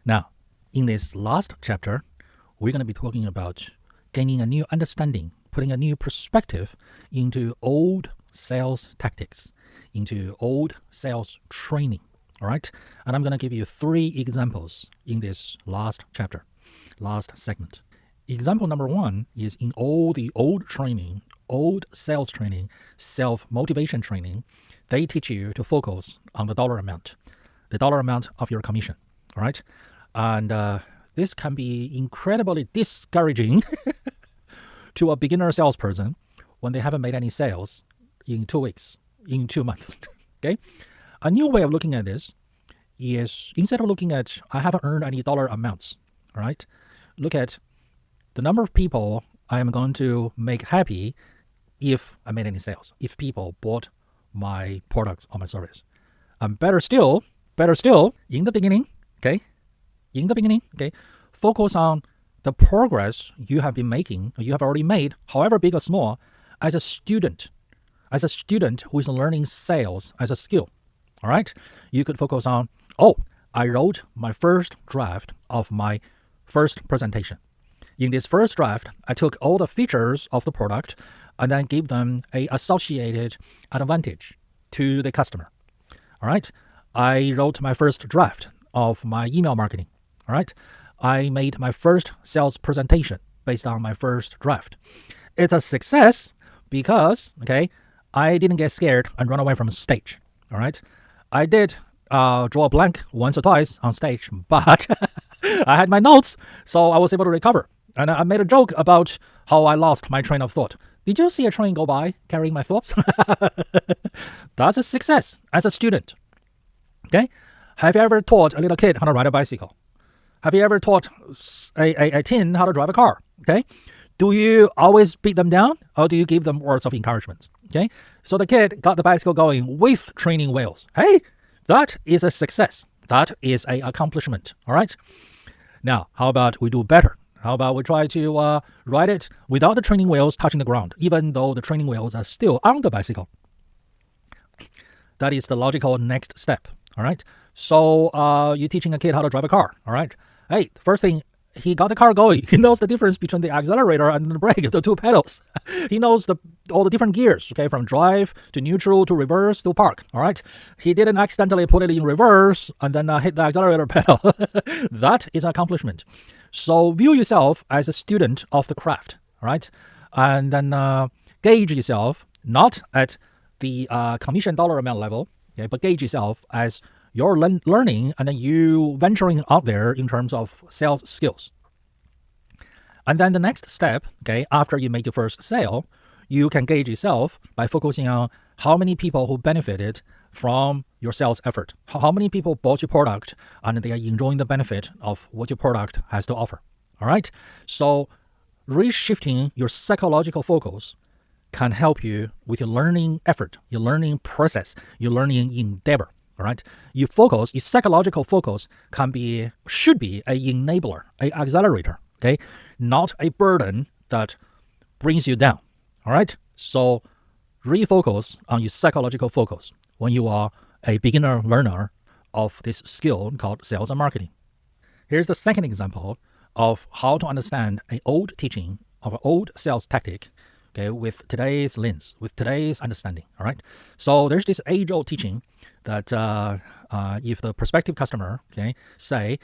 Now, in this last chapter, we're going to be talking about gaining a new understanding, putting a new perspective into old sales tactics, into old sales training. All right. And I'm going to give you 3 examples in this last chapter, last segment. Example number 1 is in all the old training, old sales training, self-motivation training, they teach you to focus on the dollar amount of your commission. All right. And this can be incredibly discouraging to a beginner salesperson when they haven't made any sales in 2 weeks, in 2 months. Okay. A new way of looking at this is, instead of looking at, I haven't earned any dollar amounts, all right, look at the number of people I am going to make happy if I made any sales, if people bought my products or my service. And better still, in the beginning, focus on the progress you have been making, or you have already made, however big or small, as a student who is learning sales as a skill. All right, you could focus on, I wrote my first draft of my first presentation. In this first draft, I took all the features of the product and then gave them an associated advantage to the customer. All right, I wrote my first draft of my email marketing. All right, I made my first sales presentation based on my first draft. It's a success because, I didn't get scared and run away from the stage. All right, I did draw a blank once or twice on stage, but I had my notes, so I was able to recover. And I made a joke about how I lost my train of thought. Did you see a train go by carrying my thoughts? That's a success as a student. Okay? Have you ever taught a little kid how to ride a bicycle? Have you ever taught a teen how to drive a car? Okay? Do you always beat them down, or do you give them words of encouragement? Okay? So the kid got the bicycle going with training wheels. Hey, that is a success. That is an accomplishment. All right? Now, how about we do better? How about we try to ride it without the training wheels touching the ground, even though the training wheels are still on the bicycle? That is the logical next step. All right. So you're teaching a kid how to drive a car. All right. Hey, first thing, he got the car going. He knows the difference between the accelerator and the brake, the 2 pedals. He knows all the different gears, from drive to neutral to reverse to park. All right. He didn't accidentally put it in reverse and then hit the accelerator pedal. That is an accomplishment. So view yourself as a student of the craft. All right. And then gauge yourself not at the commission dollar amount level, but gauge yourself as you're learning and then you venturing out there in terms of sales skills. And then the next step, after you make your first sale, you can gauge yourself by focusing on how many people who benefited from your sales effort. How many people bought your product and they are enjoying the benefit of what your product has to offer. All right. So reshifting your psychological focus can help you with your learning effort, your learning process, your learning endeavor. All right. Your psychological focus should be an enabler, an accelerator, not a burden that brings you down. All right. So refocus on your psychological focus when you are a beginner learner of this skill called sales and marketing. Here's the second example of how to understand an old teaching of an old sales tactic, with today's lens, with today's understanding. All right. So there's this age-old teaching that if the prospective customer, say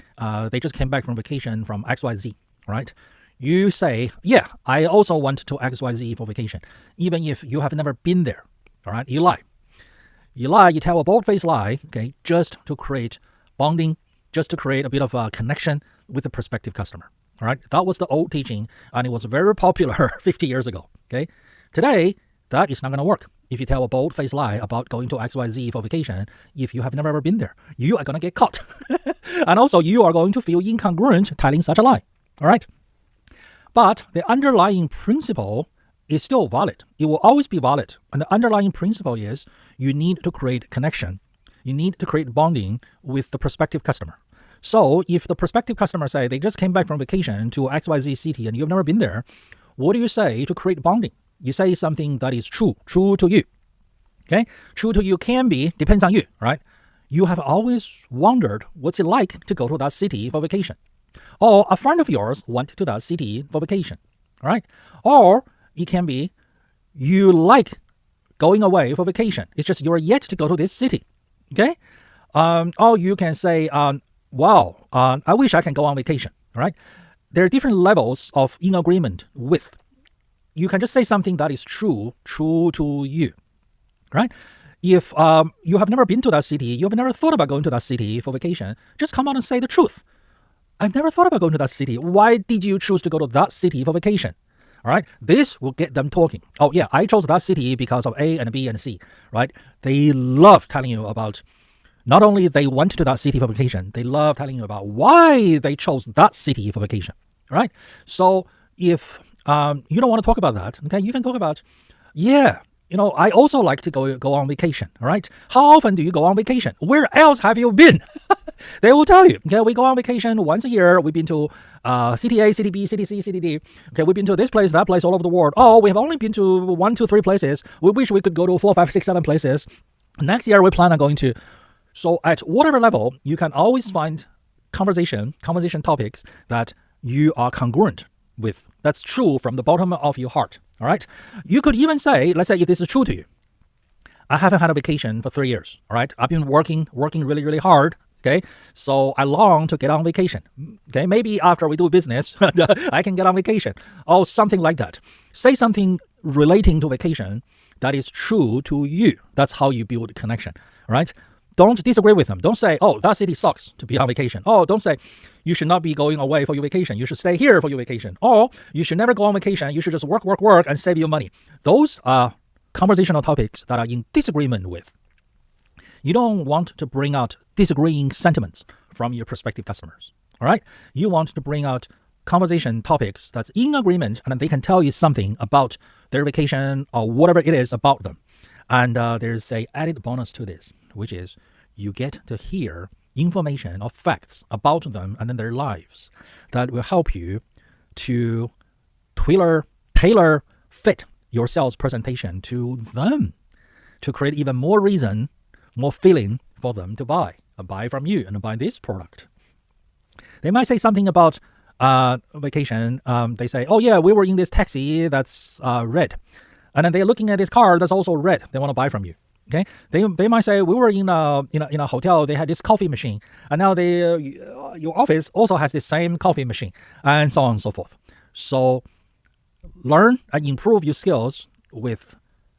they just came back from vacation from XYZ, right? You say, yeah, I also went to XYZ for vacation, even if you have never been there. All right. You lie. You tell a bold-faced lie, just to create bonding, just to create a bit of a connection with the prospective customer. All right. That was the old teaching, and it was very popular 50 years ago. Today, that is not going to work. If you tell a bold-faced lie about going to XYZ for vacation, if you have never ever been there, you are going to get caught. And also, you are going to feel incongruent telling such a lie. All right. But the underlying principle is still valid. It will always be valid. And the underlying principle is you need to create connection. You need to create bonding with the prospective customer. So if the prospective customer say they just came back from vacation to XYZ city and you've never been there, what do you say to create bonding? You say something that is true to you. True to you can be, depends on you, right? you have always wondered what's it like to go to that city for vacation. Or a friend of yours went to that city for vacation. All right? Or it can be you like going away for vacation. It's just you're yet to go to this city. Okay? Or you can say, wow, I wish I can go on vacation. All right? There are different levels of in agreement with. You can just say something that is true to you. Right? If you have never been to that city, you have never thought about going to that city for vacation, just come out and say the truth. I've never thought about going to that city. Why did you choose to go to that city for vacation? All right. This will get them talking. Oh, yeah, I chose that city because of A and B and C. Right. They love telling you about not only they went to that city for vacation, they love telling you about why they chose that city for vacation. All right. So if you don't want to talk about that, okay, you can talk about, yeah, I also like to go on vacation. All right. How often do you go on vacation? Where else have you been? They will tell you. Okay, we go on vacation once a year. We've been to city A, city B, city C, city D. Okay, we've been to this place, that place, all over the world. Oh, we have only been to 1, 2, 3 places. We wish we could go to 4, 5, 6, 7 places. Next year, we plan on going to. So at whatever level, you can always find conversation topics that you are congruent with. That's true from the bottom of your heart. All right. You could even say, let's say if this is true to you, I haven't had a vacation for 3 years. All right. I've been working really, really hard. Okay, so I long to get on vacation. Okay, maybe after we do business, I can get on vacation or something like that. Say something relating to vacation that is true to you. That's how you build connection, right? Don't disagree with them. Don't say, oh, that city sucks to be on vacation. Oh, don't say you should not be going away for your vacation. You should stay here for your vacation. Or you should never go on vacation. You should just work and save your money. Those are conversational topics that are in disagreement with. You don't want to bring out disagreeing sentiments from your prospective customers. All right? You want to bring out conversation topics that's in agreement, and they can tell you something about their vacation or whatever it is about them. And there's a added bonus to this, which is you get to hear information or facts about them and then their lives that will help you to tailor fit your sales presentation to them to create even more reason, more feeling for them to buy from you and buy this product. They might say something about vacation. They say, oh yeah, we were in this taxi that's red. And then they're looking at this car that's also red. They want to buy from you. Okay. They might say we were in a hotel. They had this coffee machine. And now your office also has the same coffee machine and so on and so forth. So learn and improve your skills with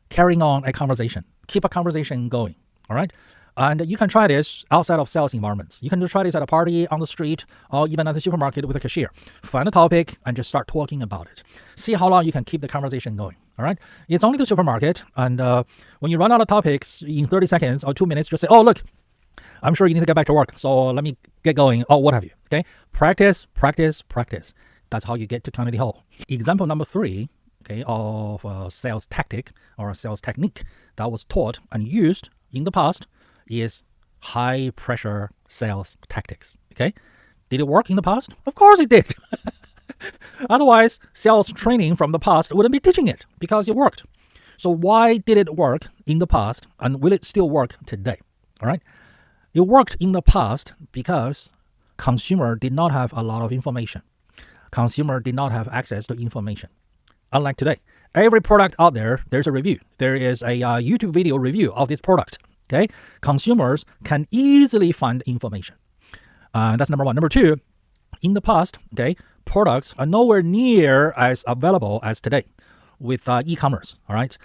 carrying on a conversation. Keep a conversation going. All right. And you can try this outside of sales environments. You can try this at a party, on the street, or even at the supermarket with a cashier. Find a topic and just start talking about it. See how long you can keep the conversation going. All right. It's only the supermarket. And when you run out of topics in 30 seconds or 2 minutes, just say, oh, look, I'm sure you need to get back to work. So let me get going or what have you. Okay. Practice. That's how you get to Carnegie Hall. Example number 3, okay, of a sales tactic or a sales technique that was taught and used in the past is high pressure sales tactics. Okay. Did it work in the past? Of course it did. Otherwise, sales training from the past wouldn't be teaching it because it worked. So why did it work in the past and will it still work today? All right. It worked in the past because consumer did not have a lot of information. Consumer did not have access to information. Unlike today, every product out there, there's a review. There is a YouTube video review of this product. Okay, consumers can easily find information. That's number 1. Number 2, in the past, okay, products are nowhere near as available as today with e-commerce. All right,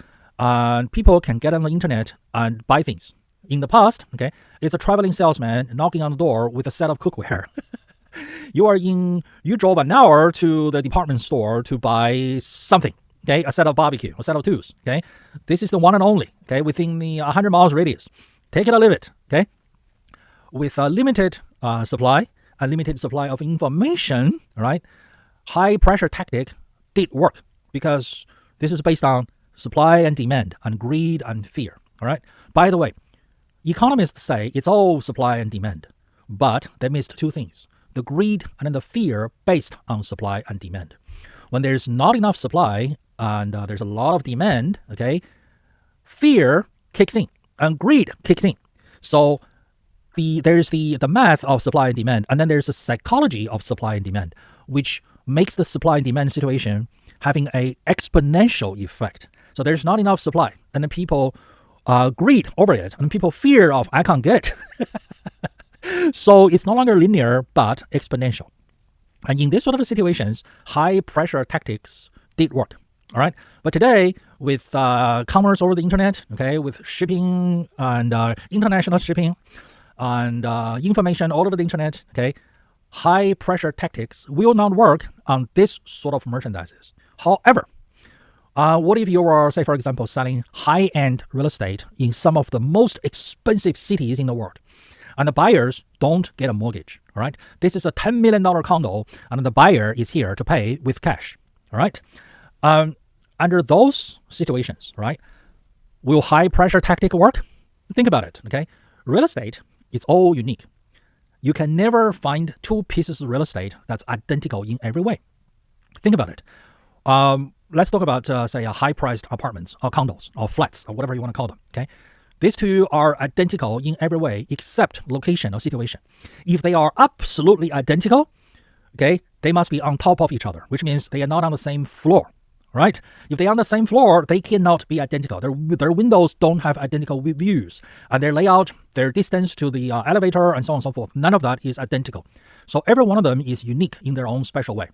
people can get on the internet and buy things. In the past, okay, it's a traveling salesman knocking on the door with a set of cookware. You drove an hour to the department store to buy something, okay, a set of barbecue, a set of tools, okay. This is the one and only, okay, within the 100 miles radius. Take it or leave it, okay. With a limited supply, a limited supply of information, all right, high pressure tactic did work because this is based on supply and demand and greed and fear, all right. By the way, economists say it's all supply and demand, but they missed 2 things. The greed and then the fear based on supply and demand. When there's not enough supply and there's a lot of demand, okay, fear kicks in and greed kicks in. So there's the math of supply and demand, and then there's the psychology of supply and demand, which makes the supply and demand situation having a exponential effect. So there's not enough supply, and then people greed over it, and people fear of I can't get it. So it's no longer linear but exponential. And in this sort of situations, high pressure tactics did work. All right, but today with commerce over the internet, okay, with shipping and international shipping and information all over the internet, okay, high pressure tactics will not work on this sort of merchandises. However, what if you are, say, for example, selling high-end real estate in some of the most expensive cities in the world, and the buyers don't get a mortgage, all right? This is a $10 million condo, and the buyer is here to pay with cash, all right? Under those situations, right, will high-pressure tactic work? Think about it, okay? Real estate is all unique. You can never find two pieces of real estate that's identical in every way. Think about it. Let's talk about, say, high-priced apartments or condos or flats or whatever you want to call them, okay? These two are identical in every way except location or situation. If they are absolutely identical, okay, they must be on top of each other, which means they are not on the same floor, right? If they are on the same floor, they cannot be identical. Their windows don't have identical views, and their layout, their distance to the elevator, and so on and so forth, none of that is identical. So every one of them is unique in their own special way.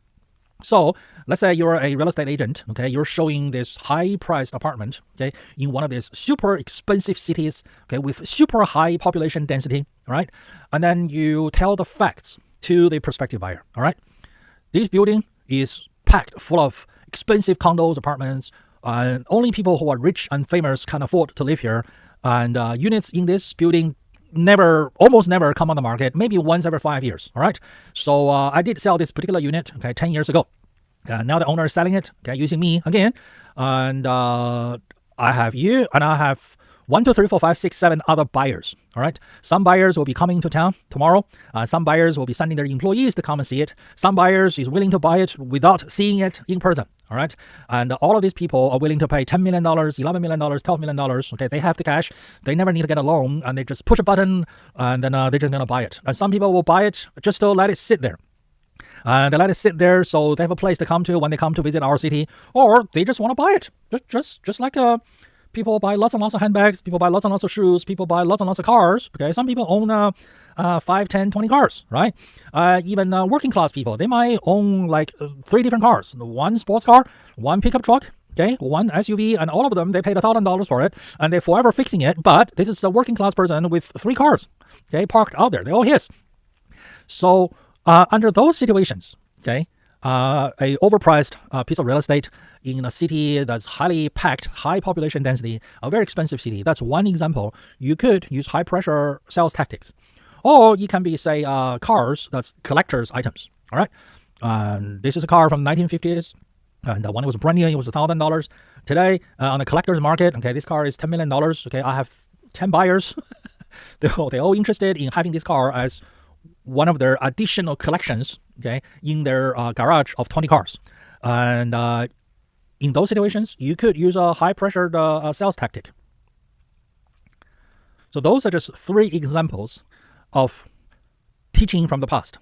So let's say you're a real estate agent, okay, you're showing this high-priced apartment, okay, in one of these super expensive cities, okay, with super high population density, all right, and then you tell the facts to the prospective buyer, all right. This building is packed full of expensive condos, apartments, and only people who are rich and famous can afford to live here, and units in this building almost never come on the market, maybe once every 5 years, all right? So I did sell this particular unit, okay, 10 years ago. Now the owner is selling it, okay, using me again. And I have you, and I have 1, 2, 3, 4, 5, 6, 7 other buyers, all right? Some buyers will be coming to town tomorrow. Some buyers will be sending their employees to come and see it. Some buyers is willing to buy it without seeing it in person, all right? And all of these people are willing to pay $10 million, $11 million, $12 million, okay? They have the cash. They never need to get a loan, and they just push a button, and then they're just going to buy it. And some people will buy it just to let it sit there. They let it sit there so they have a place to come to when they come to visit our city, or they just want to buy it. Just like people buy lots and lots of handbags, people buy lots and lots of shoes, people buy lots and lots of cars, okay? Some people own 5, 10, 20 cars, right? Even working class people, they might own like 3 different cars. One sports car, one pickup truck, okay? One SUV, and all of them, they paid $1,000 for it, and they're forever fixing it, but this is a working class person with 3 cars, okay, parked out there. They're all his. So under those situations, okay, a overpriced piece of real estate in a city that's highly packed, high population density, a very expensive city, that's one example. You could use high pressure sales tactics. Or you can be, say, cars, that's collector's items, all right? This is a car from the 1950s, and when it was brand new, it was $1,000. Today, on the collector's market, okay, this car is $10 million, okay, I have 10 buyers. They're all interested in having this car as one of their additional collections, okay, in their garage of 20 cars. And in those situations, you could use a high-pressured sales tactic. So those are just 3 examples of teaching from the past,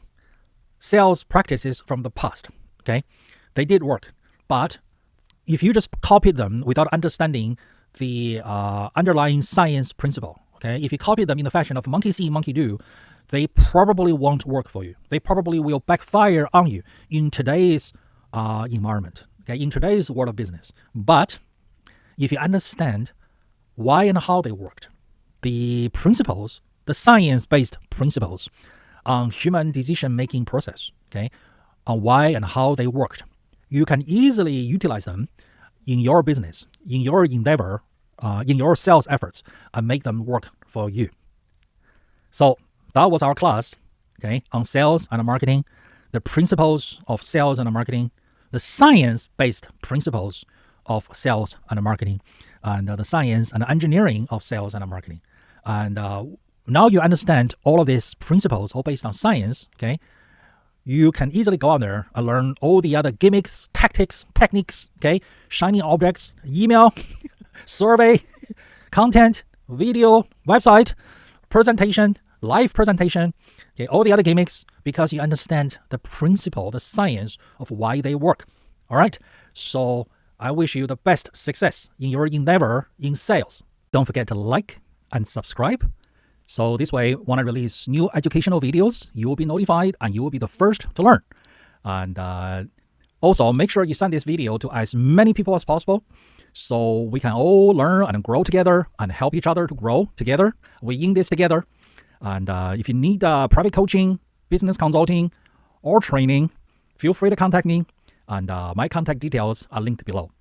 sales practices from the past, okay? They did work, but if you just copied them without understanding the underlying science principle, okay, if you copy them in the fashion of monkey see, monkey do, they probably won't work for you. They probably will backfire on you in today's environment, okay, in today's world of business. But if you understand why and how they worked, the principles, the science-based principles on human decision-making process, okay, on why and how they worked, you can easily utilize them in your business, in your endeavor, in your sales efforts, and make them work for you. So that was our class, okay, on sales and marketing, the principles of sales and marketing, the science-based principles of sales and marketing, and the science and engineering of sales and marketing. And now you understand all of these principles, all based on science, okay? You can easily go out there and learn all the other gimmicks, tactics, techniques, okay? Shiny objects, email, survey, content, video, website, presentation, live presentation, okay, all the other gimmicks, because you understand the principle, the science of why they work. All right. So I wish you the best success in your endeavor in sales. Don't forget to like and subscribe. So this way, when I release new educational videos, you will be notified and you will be the first to learn. And also, make sure you send this video to as many people as possible so we can all learn and grow together and help each other to grow together. We're in this together. And if you need private coaching, business consulting, or training, feel free to contact me. And my contact details are linked below.